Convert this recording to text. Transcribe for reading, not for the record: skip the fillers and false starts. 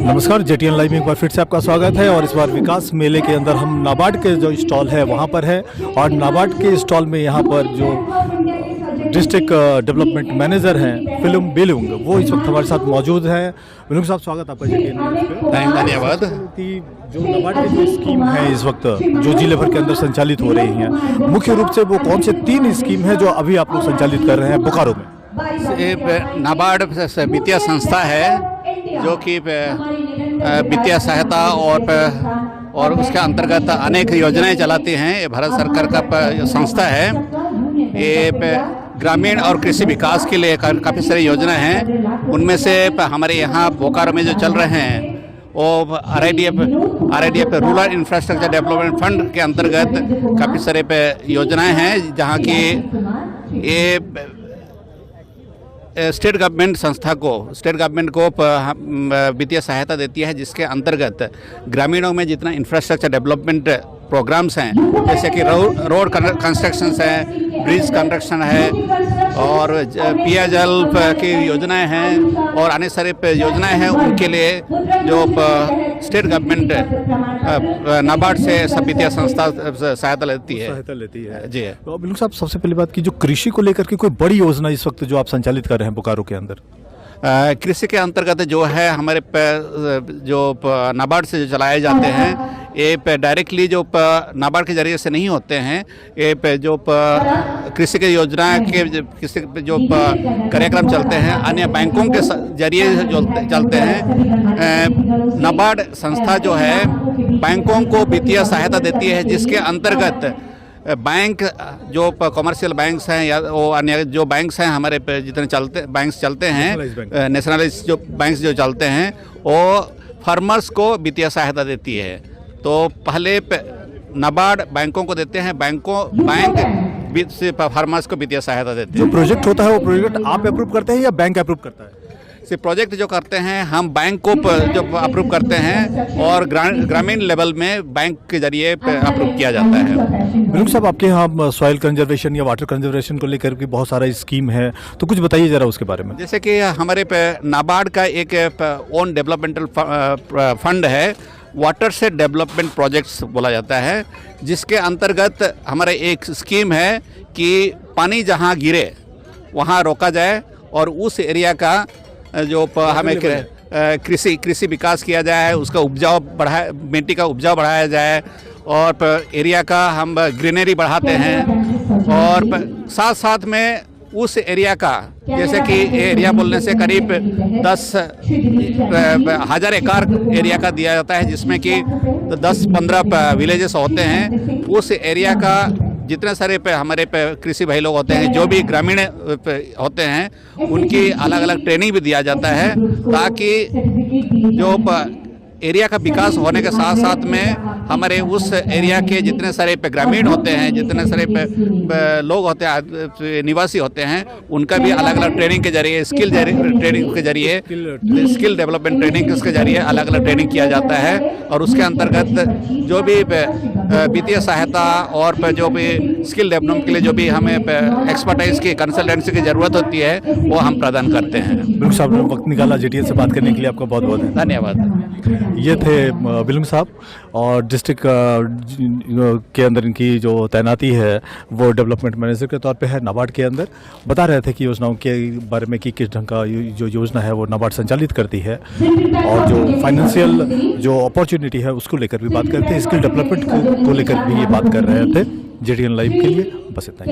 नमस्कार, जेटीएन लाइव में एक बार फिर से आपका स्वागत है। और इस बार विकास मेले के अंदर हम नाबार्ड के जो स्टॉल है वहाँ पर है और नाबार्ड के स्टॉल में यहाँ पर जो डिस्ट्रिक्ट डेवलपमेंट मैनेजर हैं फिल्म बिलुंग, वो इस वक्त हमारे साथ मौजूद हैं। बिलुंग साहब, स्वागत आपका जेटीएन में। धन्यवाद। कि जो नाबार्ड की जो स्कीम है इस वक्त जो जिले भर के अंदर संचालित हो रही हैं, मुख्य रूप से वो कौन से 3 स्कीम है जो अभी आप लोग संचालित कर रहे हैं बोकारो में? नाबार्ड वित्तीय संस्था है जो कि वित्तीय सहायता और उसके अंतर्गत अनेक योजनाएं चलाती हैं। ये भारत सरकार का संस्था है। ये ग्रामीण और कृषि विकास के लिए काफ़ी सारी योजनाएं हैं। उनमें से हमारे यहाँ बोकारो में जो चल रहे हैं वो RIDF rural infrastructure development fund के अंतर्गत काफ़ी सारे योजनाएं हैं, जहाँ की ये स्टेट गवर्नमेंट को वित्तीय सहायता देती है, जिसके अंतर्गत ग्रामीणों में जितना इंफ्रास्ट्रक्चर डेवलपमेंट प्रोग्राम्स हैं, जैसे कि रोड कंस्ट्रक्शंस हैं, ब्रिज कंस्ट्रक्शन है और पेयजल की योजनाएं हैं और अनेक सारे योजनाएं हैं, उनके लिए जो स्टेट गवर्नमेंट नाबार्ड से सब वित्तीय संस्था सहायता लेती है। जी। तो बिल्कुल साहब, सबसे पहली बात की जो कृषि को लेकर के कोई बड़ी योजना इस वक्त जो आप संचालित कर रहे हैं बोकारो के अंदर? कृषि के अंतर्गत जो है हमारे जो नाबार्ड से जो चलाए जाते हैं, ये डायरेक्टली जो नाबार्ड के जरिए से नहीं होते हैं। ये जो कृषि के योजना के कृषि जो कार्यक्रम चलते हैं अन्य बैंकों के जरिए जो चलते हैं। नाबार्ड संस्था जो है बैंकों को वित्तीय सहायता देती है, जिसके अंतर्गत बैंक जो कमर्शियल बैंक्स हैं या वो अन्य जो बैंक्स हैं हमारे जितने बैंक्स चलते हैं, नेशनलाइज जो बैंक्स जो चलते हैं, वो फार्मर्स को वित्तीय सहायता देती है। तो पहले नाबार्ड बैंकों को देते हैं, बैंक फार्मर्स को वित्तीय सहायता देते हैं। जो प्रोजेक्ट होता है वो प्रोजेक्ट आप अप्रूव करते हैं या बैंक अप्रूव करता है? प्रोजेक्ट जो करते हैं हम बैंक को जो अप्रूव करते हैं और ग्रामीण लेवल में बैंक के जरिए अप्रूव किया जाता है। बिल्कुल साहब, आपके यहाँ सॉइल कंजर्वेशन या वाटर कंजर्वेशन को लेकर के बहुत सारा स्कीम है, तो कुछ बताइए ज़रा उसके बारे में। जैसे कि हमारे नाबार्ड का एक ओन डेवलपमेंटल फंड है, वाटर से डेवलपमेंट प्रोजेक्ट्स बोला जाता है, जिसके अंतर्गत हमारे एक स्कीम है कि पानी जहाँ गिरे वहाँ रोका जाए और उस एरिया का जो हमें कृषि विकास किया जाए, उसका मिट्टी का उपजाऊ बढ़ाया जाए और एरिया का हम ग्रीनरी बढ़ाते हैं। और साथ साथ में उस एरिया का, जैसे कि एरिया बोलने से करीब 10,000 एकड़ एरिया का दिया जाता है, जिसमें कि 10-15 विलेजेस होते हैं। उस एरिया का जितने सारे हमारे कृषि भाई लोग होते हैं, जो भी ग्रामीण होते हैं, उनकी अलग अलग ट्रेनिंग भी दिया जाता है, ताकि जो एरिया का विकास होने के साथ साथ में हमारे उस एरिया के जितने सारे ग्रामीण होते हैं, जितने सारे लोग होते हैं, निवासी होते हैं, उनका भी अलग अलग ट्रेनिंग के जरिए स्किल डेवलपमेंट ट्रेनिंग के जरिए अलग अलग ट्रेनिंग किया जाता है। और उसके अंतर्गत जो भी वित्तीय सहायता और जो भी स्किल डेवलपमेंट के लिए जो भी हमें एक्सपर्टाइज की कंसल्टेंसी की ज़रूरत होती है, वो हम प्रदान करते हैं। बिल्कुल साहब, वक्त निकाला जेटीएन से बात करने के लिए आपका बहुत बहुत धन्यवाद। ये थे बिलुंग साहब, और डिस्ट्रिक्ट के अंदर इनकी जो तैनाती है वो डेवलपमेंट मैनेजर के तौर पे है नाबार्ड के अंदर। बता रहे थे कि योजनाओं के बारे में कि किस ढंग का जो योजना है वो नाबार्ड संचालित करती है और जो फाइनेंशियल जो अपॉर्चुनिटी है उसको लेकर भी बात करते हैं, स्किल डेवलपमेंट को लेकर भी ये बात कर रहे थे। जेटीएन लाइव के लिए बस इतना ही।